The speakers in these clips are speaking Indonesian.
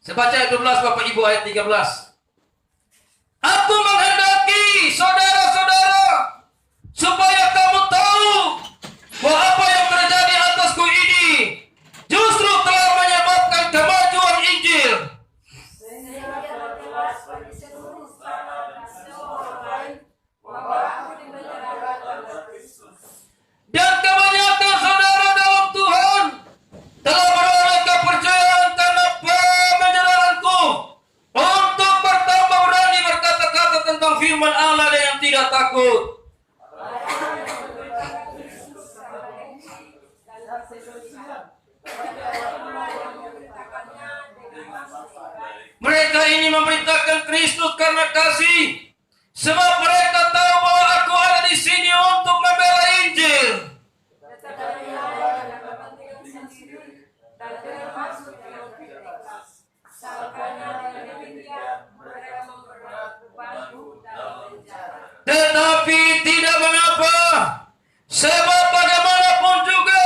Saya baca ayat 12 Bapak Ibu, ayat 13. Aku menghendaki saudara-saudara supaya kamu tahu bahwa apa yang terjadi atasku ini justru telah menyebabkan kemajuan Injil. Dan kebanyakan saudara dalam Tuhan telah beroleh kepercayaan karena pengajaranku untuk bertambah berani berkata-kata tentang firman Allah yang tidak takut. Mereka ini memberitakan Kristus karena kasih, sebab mereka tahu bahwa aku ada di sini untuk membela Injil. Tetapi tidak mengapa, sebab bagaimanapun juga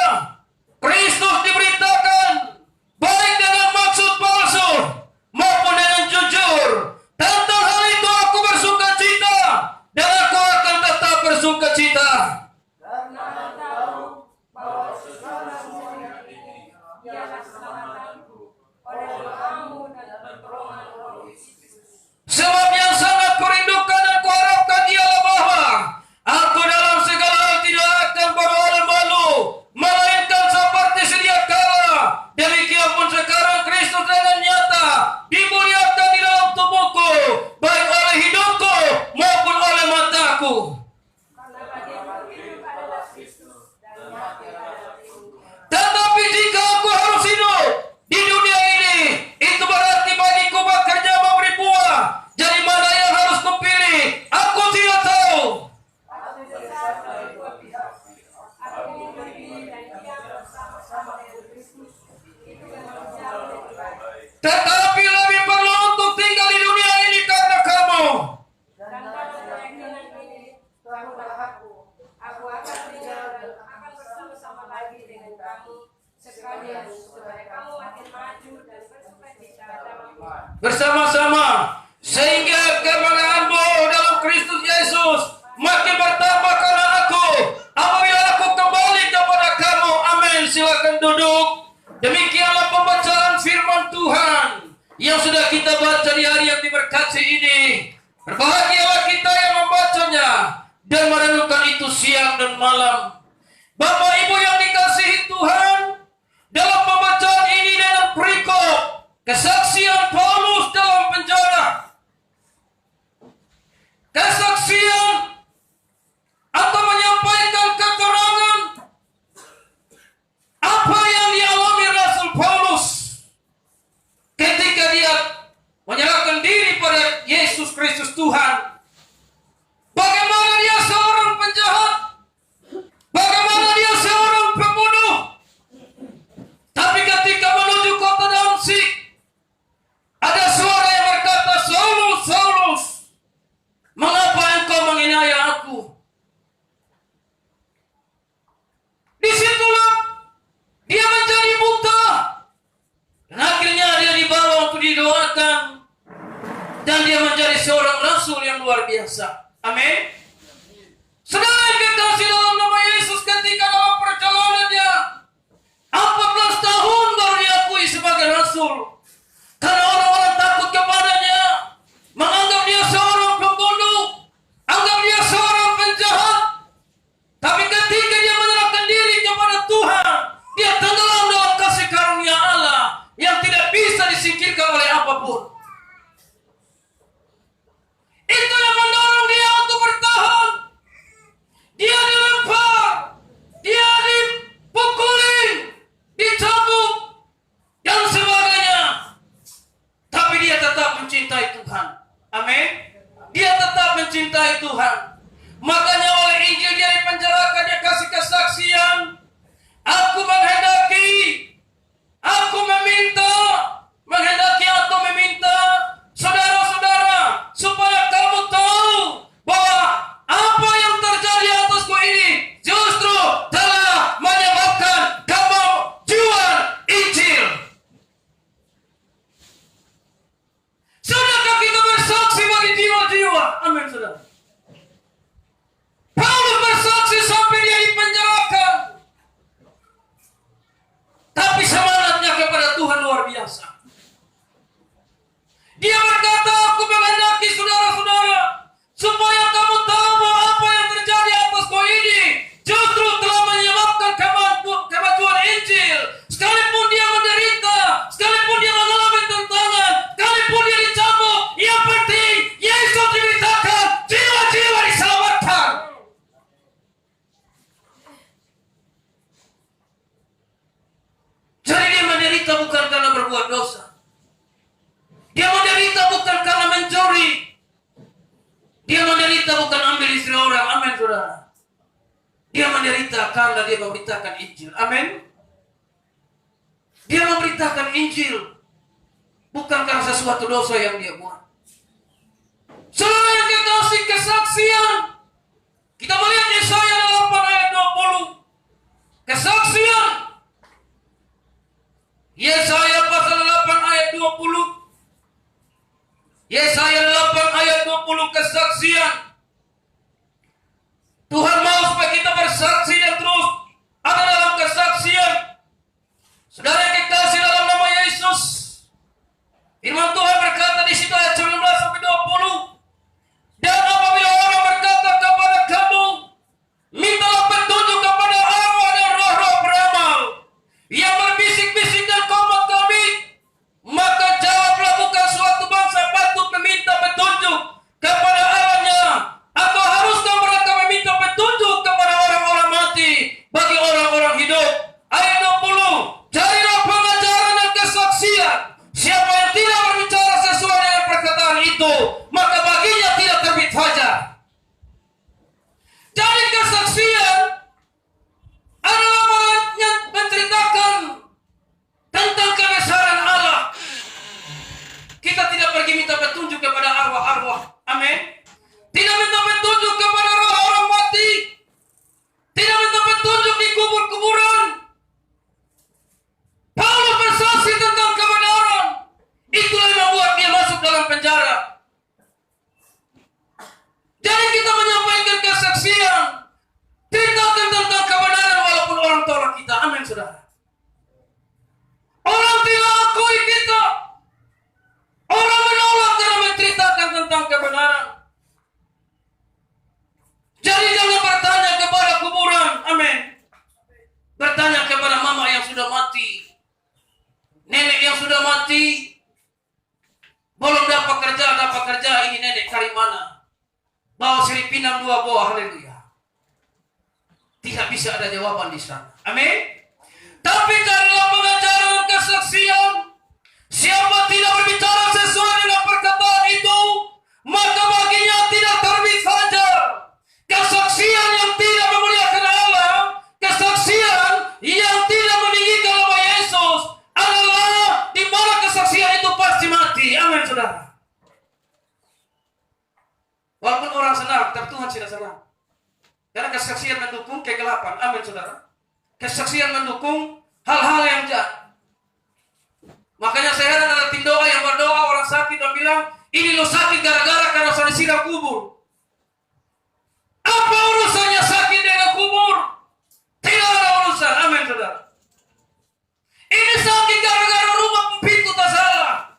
Kristus diberitakan baik dengan maksud palsu maupun dengan jujur. Tentang hal itu aku bersuka cita, dan aku akan tetap bersuka cita. Karena tahu bahwa segala sesuatu ini ialah keselamatanku oleh doamu dan pertolongan Roh Yesus. Sebab yang sangat kurindukan dan kuharapkan ialah bahwa aku dalam segala hal tidak akan bermalu-malu, melainkan seperti sedia kala. Demikian pun sekarang Kristus dengan nyata dimuliakan di dalam tubuhku, baik oleh hidupku maupun oleh mataku. Karena bagimu hidup adalah Kristus dan mati adalah Kristus. Tetapi jika aku harus hidup di dunia ini, itu berarti bagiku bekerja memberi buah. Jadi mana yang harus kupilih? Aku tidak tahu. Aku besar dari dua pihak. Aku memilih dan diam bersama-sama dengan Kristus. Itu memang jauh lebih baik. Tetapi lebih perlu untuk tinggal di dunia ini karena kamu. Dan karena keyakinan ini, Tuhanlah aku akan tinggal dan akan bersama-sama lagi dengan kamu sekalian supaya kamu makin maju dan bersuka cita dalam Tuhan. Bersama-sama sehingga kemenanganmu dalam Kristus Yesus makin bertambah karena aku. Apabila aku kembali kepada kamu, amin. Silakan duduk. Demikianlah pembacaan firman Tuhan yang sudah kita baca di hari yang diberkati ini. Berbahagialah kita yang membacanya dan merenungkan itu siang dan malam. Bapak Ibu yang dikasihi Tuhan, dalam pembacaan ini dengan perikop kesaksian Paulus dalam penjara, kesaksian atau menyampaikan keterangan apa yang dialami Rasul Paulus ketika dia menyerahkan diri pada Yesus Kristus Tuhan. Bagaimana dia seorang penjahat, bagaimana dia seorang pembunuh, tapi ketika menuju kota Damsik, ada suara yang berkata, Saulus, Saulus, mengapa engkau menganiaya aku? Disitulah dia menjadi buta, dan akhirnya dia dibawa untuk didoakan, dan dia menjadi seorang rasul yang luar biasa. Amin. Saudara yang kekasih dalam nama Yesus, ketika dalam perjalanannya 14 tahun baru diakui sebagai rasul. Karena orang-orang takut kepadanya, menganggap dia seorang pembunuh, anggap dia seorang penjahat. Tapi ketika dia menyerahkan diri kepada Tuhan, dia tenggelam dalam kasih karunia Allah yang tidak bisa disingkirkan oleh apapun. Itu yang mendorong dia untuk bertahan. Dia dilempar, dia dipukulin, dicambuk, dan sebagainya. Tapi dia tetap mencintai Tuhan. Amin. Dia tetap mencintai Tuhan. Makanya oleh Injil dia dipenjarakan, dia kasih kesaksian. Aku menghendaki, aku meminta, menghendaki atau meminta saudara-saudara supaya kamu tahu bahwa apa yang terjadi atasku ini justru telah menyebabkan kemajuan Injil. Dia berkata, aku menghendaki saudara-saudara supaya kamu tahu bahwa apa yang terjadi atas kau ini justru telah menyebabkan kemajuan Injil. Sekalipun dia menderita, sekalipun dia mengalami tantangan, sekalipun dia dicambuk, yang penting Yesus diberitakan, jiwa-jiwa diselamatkan. Jadi dia menderita bukan karena berbuat dosa. Dia menderita bukan karena mencuri. Dia menderita bukan ambil istri orang. Amin, saudara. Dia menderita karena dia memberitakan Injil. Amin. Dia memberitakan Injil bukan karena sesuatu dosa yang dia buat. Saudara yang kekasih, kesaksian. Kita melihat Yesaya 8 ayat 20. Kesaksian. Yesaya pasal 8 ayat 20. Yesaya 8 ayat 20, kesaksian. Tuhan mau supaya kita bersaksi dan terus ada dalam kesaksian. Saudara yang dikasihi dalam nama Yesus, firman Tuhan berkata di situ ayat 19 sampai 20. Dan apabila orang berkata kepada kamu, mintalah petunjuk kepada arwah dan roh-roh beramal yang berbisik-bisik dan komat kami, maka jawablah, bukan suatu bangsa patut meminta petunjuk kepada Allahnya, atau haruskah mereka meminta petunjuk kepada orang-orang mati bagi orang-orang hidup? Ayat 20, carilah pengajaran dan kesaksian. Siapa yang tidak berbicara sesuai dengan perkataan itu, maka baginya tidak terbit fajar. Jadi kesaksian adalah menceritakan tentang kebesaran Allah. Kita tidak pergi minta petunjuk kepada arwah-arwah. Amin. Tidak minta petunjuk kepada roh orang mati. Tidak minta petunjuk di kubur-kuburan. Paulus bersaksi tentang kebenaran. Itulah yang membuat dia masuk dalam penjara. Jadi kita menyampaikan kesaksian, ceritakan tentang kebenaran walaupun orang tolak kita. Amin, saudara. Orang tidak akui kita. Orang menolak karena menceritakan tentang kebenaran. Jadi jangan bertanya kepada kuburan. Amin. Bertanya kepada mama yang sudah mati, nenek yang sudah mati, belum dapat kerja, ini nenek dari mana? Bawa sirip pinang 2 buah, haleluya. Tidak bisa ada jawaban di sana. Amin. Tapi carilah pengajaran kesaksian. Siapa tidak berbicara sesuai dengan perkataan itu, maka baginya tidak terbit fajar. Kesaksian yang tidak memuliakan Allah, kesaksian yang tidak meninggikan nama Yesus adalah di mana kesaksian itu pasti mati. Amin, saudara. Walaupun orang senang, tapi Tuhan tidak senang. Karena kesaksian mendukung kegelapan. Amin, saudara. Kesaksian mendukung hal-hal yang jahat. Makanya saya heran ada tim doa yang berdoa orang sakit dan bilang, ini lo sakit gara-gara karena saya disiram kubur. Apa urusannya sakit dengan kubur? Tidak ada urusan. Amin, saudara. Ini sakit gara-gara rumah pintu tak salah.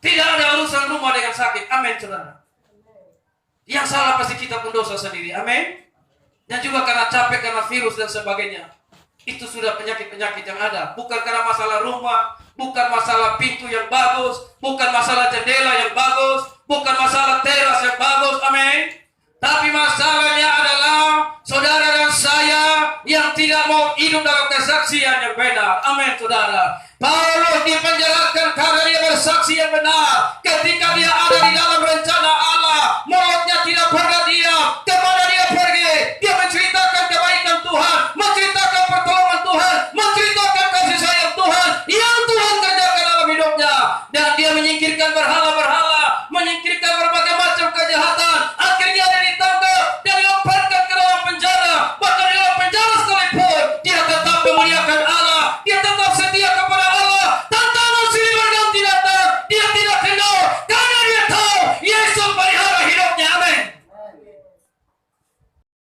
Tidak ada urusan rumah dengan sakit. Amin, saudara. Yang salah pasti kita pun dosa sendiri. Amin. Dan juga karena capek, karena virus dan sebagainya. Itu sudah penyakit-penyakit yang ada. Bukan karena masalah rumah, bukan masalah pintu yang bagus, bukan masalah jendela yang bagus, bukan masalah teras yang bagus. Amin. Tapi masalahnya adalah saudara dan saya yang tidak mau hidup dalam kesaksian yang benar. Amin, saudara. Paulus dipenjarakan karena dia bersaksi yang benar. Ketika dia ada di dalam rencana Allah, mulutnya tidak pernah diam. Kemana dia pergi, dia menceritakan kebaikan Tuhan, menceritakan pertolongan Tuhan, menceritakan kasih sayang Tuhan yang Tuhan kerjakan dalam hidupnya. Dan dia menyingkirkan berhala-berhala, menyingkirkan